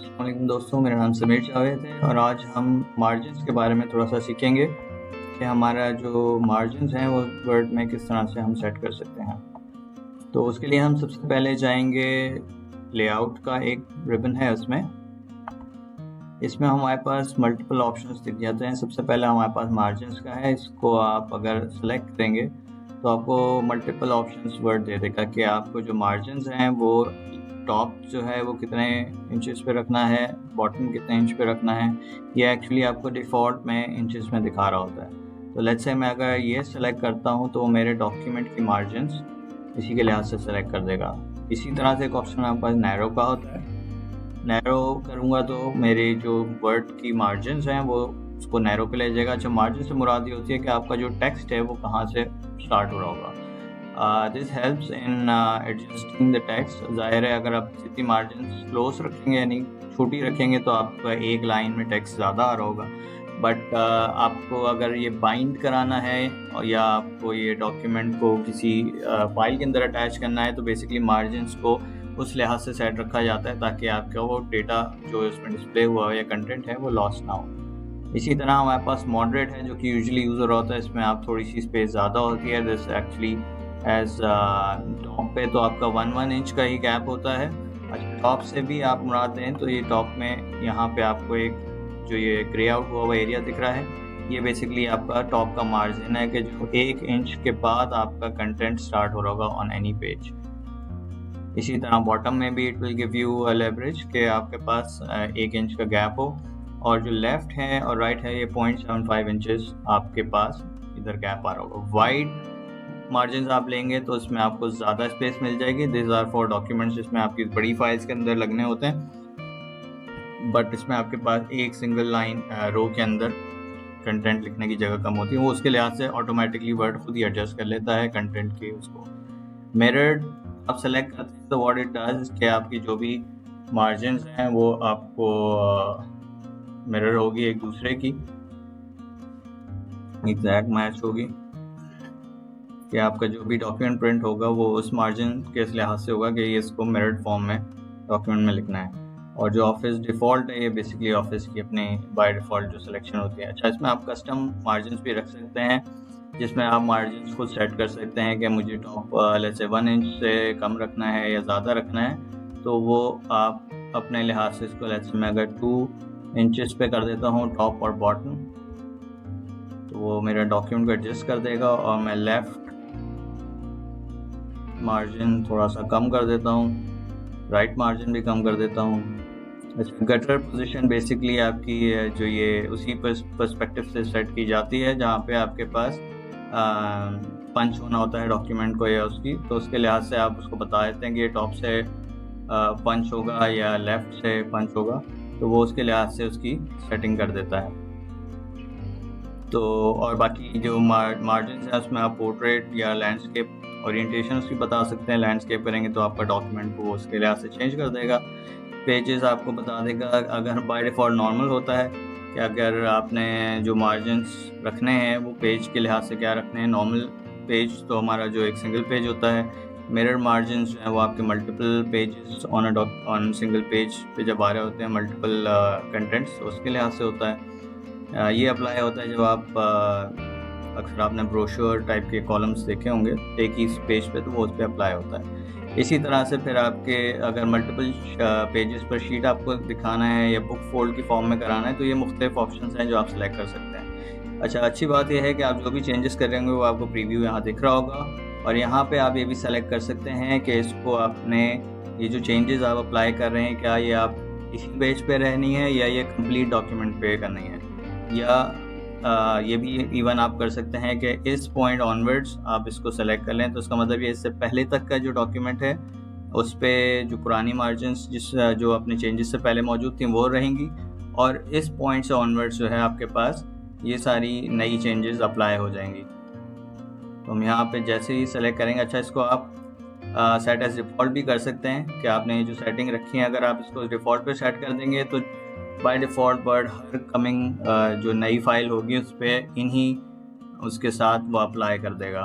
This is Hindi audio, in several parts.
अस्सलाम वालेकुम दोस्तों, मेरा नाम समीर जावेद है और आज हम मार्जिन्स के बारे में थोड़ा सा सीखेंगे कि हमारा जो मार्जिन्स हैं वो वर्ड में किस तरह से हम सेट कर सकते हैं। तो उसके लिए हम सबसे पहले जाएंगे लेआउट का एक रिबन है इसमें हमारे पास मल्टीपल ऑप्शंस दिख जाते हैं। सबसे पहले हमारे पास मार्जिन्स का है, इसको आप अगर सेलेक्ट करेंगे तो आपको मल्टीपल ऑप्शंस वर्ड दे देगा कि आपको जो मार्जिन्स हैं वो टॉप जो है वो कितने इंचेस पे रखना है, बॉटम कितने इंच पे रखना है। ये एक्चुअली आपको डिफ़ॉल्ट में इंचेस में दिखा रहा होता है। तो लेट्स से मैं अगर ये सेलेक्ट करता हूँ तो मेरे डॉक्यूमेंट की मार्जिन्स इसी के लिहाज से सेलेक्ट कर देगा। इसी तरह से एक ऑप्शन आपके पास नैरो का होता है। नैरो करूँगा तो मेरे जो वर्ड की मार्जिन्स हैं वो उसको नैरो पे ले जाएगा। अच्छा, मार्जिन से मुराद ये होती है कि आपका जो टेक्स्ट है वो कहाँ से स्टार्ट हो रहा होगा। This helps in adjusting the text. ज़ाहिर है अगर आप जितनी मार्जिन क्लोज रखेंगे यानी छोटी रखेंगे तो आपका एक लाइन में टेक्स्ट ज़्यादा आ रहा होगा। बट आपको अगर ये बाइंड कराना है या आपको ये डॉक्यूमेंट को किसी फाइल के अंदर अटैच करना है तो बेसिकली मार्जिन्स को उस लिहाज से सेट रखा जाता है ताकि आपका वो डेटा जो उसमें डिस्प्ले हुआ हो या कंटेंट है वो लॉस ना हो। इसी तरह हमारे पास मॉडरेट है जो कि यूजुअली यूज़ हो रहा होता है। इसमें आप थोड़ी सी स्पेस ज़्यादा होती है। दिस एक्चुअली एज टॉप पे तो आपका 1 इंच का ही गैप होता है। अच्छा, टॉप से भी आप मुराद दें तो ये टॉप में यहाँ पे आपको एक जो ये ग्रे आउट हुआ हुआ एरिया दिख रहा है, ये बेसिकली आपका टॉप का मार्जिन है कि जो 1 इंच के बाद आपका कंटेंट स्टार्ट हो रहा होगा ऑन एनी पेज। इसी तरह बॉटम में भी it will give you a leverage कि आपके पास 1 इंच का गैप हो और जो लेफ्ट है और राइट है ये 0.75 इंचेस आपके पास इधर गैप आ रहा होगा। वाइड मार्जिन आप लेंगे तो इसमें आपको ज़्यादा स्पेस मिल जाएगी। दिस आर फॉर डॉक्यूमेंट्स जिसमें आपकी बड़ी फाइल्स के अंदर लगने होते हैं, बट इसमें आपके पास एक सिंगल लाइन रो के अंदर कंटेंट लिखने की जगह कम होती है। वो उसके लिहाज से ऑटोमेटिकली वर्ड खुद ही एडजस्ट कर लेता है कंटेंट के उसको। मिरर्ड आप सेलेक्ट करते हैं तो व्हाट इट डज कि आपकी जो भी मार्जिन्स हैं वो आपको मिरर होगी एक दूसरे की, एग्जैक्ट मैच होगी कि आपका जो भी डॉक्यूमेंट प्रिंट होगा वो उस मार्जिन के लिहाज से होगा कि ये इसको मिरर्ड फॉर्म में डॉक्यूमेंट में लिखना है। और जो ऑफिस डिफ़ॉल्ट है ये बेसिकली ऑफिस की अपनी बाय डिफ़ॉल्ट जो सिलेक्शन होती है। अच्छा, इसमें आप कस्टम मार्जिन्स भी रख सकते हैं जिसमें आप मार्जिन्स खुद सेट कर सकते हैं कि मुझे टॉप लेट्स से 1 इंच से कम रखना है या ज़्यादा रखना है। तो वो आप अपने लिहाज से इसको लेट्स से मैं अगर 2 इंचेस पे कर देता हूँ टॉप और बॉटम तो वो मेरा डॉक्यूमेंट को एडजस्ट कर देगा। और मैं लेफ़्ट मार्जिन थोड़ा सा कम कर देता हूँ, राइट मार्जिन भी कम कर देता हूँ। अच्छा, गटर पोजीशन बेसिकली आपकी जो ये उसी पर्सपेक्टिव से सेट की जाती है जहाँ पे आपके पास पंच होना होता है डॉक्यूमेंट को या उसकी, तो उसके लिहाज से आप उसको बता देते हैं कि ये टॉप से पंच होगा या लेफ़्ट से पंच होगा, तो वो उसके लिहाज से उसकी सेटिंग कर देता है। तो और बाकी जो मार्जिन है उसमें आप पोर्ट्रेट या लैंडस्केप ओरिएंटेशन उसकी बता सकते हैं। लैंडस्केप करेंगे तो आपका डॉक्यूमेंट को उसके लिहाज से चेंज कर देगा। पेजेस आपको बता देगा, अगर बाय डिफ़ॉल्ट नॉर्मल होता है कि अगर आपने जो मार्जिन्स रखने हैं वो पेज के लिहाज से क्या रखने हैं। नॉर्मल पेज तो हमारा जो एक सिंगल पेज होता है, मिरर मार्जिन्स जो है वो आपके multiple pages on single page पे जब आ रहे होते हैं मल्टीपल कंटेंट्स, तो उसके लिहाज से होता है। ये अप्लाई होता है जब आप अक्सर आपने ब्रोशर टाइप के कॉलम्स देखे होंगे एक ही पेज पे, तो वो उस पर अप्लाई होता है। इसी तरह से फिर आपके अगर मल्टीपल पेजेस पर शीट आपको दिखाना है या बुक फोल्ड की फॉर्म में कराना है तो ये मुख्तलिफ ऑप्शंस हैं जो आप सेलेक्ट कर सकते हैं। अच्छा, अच्छी बात यह है कि आप जो भी चेंजेस कर रहे होंगे वो आपको प्रीव्यू यहाँ दिख रहा होगा और यहाँ पे आप ये भी सेलेक्ट कर सकते हैं कि इसको आपने ये जो चेंजेस आप अप्लाई कर रहे हैं क्या ये आप इसी पेज पे रहनी है या ये कंप्लीट डॉक्यूमेंट पे करनी है, या ये भी इवन आप कर सकते हैं कि इस पॉइंट ऑनवर्ड्स आप इसको सेलेक्ट कर लें। तो इसका मतलब ये इससे पहले तक का जो डॉक्यूमेंट है उस पर जो पुरानी मार्जिन्स जो अपने चेंजेस से पहले मौजूद थी वो रहेंगी और इस पॉइंट से ऑनवर्ड्स जो है आपके पास ये सारी नई चेंजेस अप्लाई हो जाएंगी। तो हम यहाँ पे जैसे ही सेलेक्ट करेंगे, अच्छा इसको आप सेट एज डिफ़ॉल्ट भी कर सकते हैं कि आपने जो सेटिंग रखी है अगर आप इसको डिफ़ॉल्ट पे सेट कर देंगे तो by default word her coming जो नई फाइल होगी उस पर इन्हीं उसके साथ वो अप्लाई कर देगा।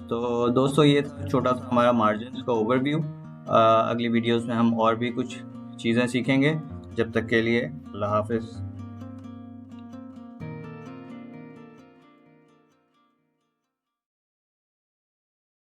तो दोस्तों ये था छोटा सा हमारा मार्जिन्स का ओवरव्यू। अगली वीडियोस में हम और भी कुछ चीज़ें सीखेंगे। जब तक के लिए अल्लाह हाफ़िज़।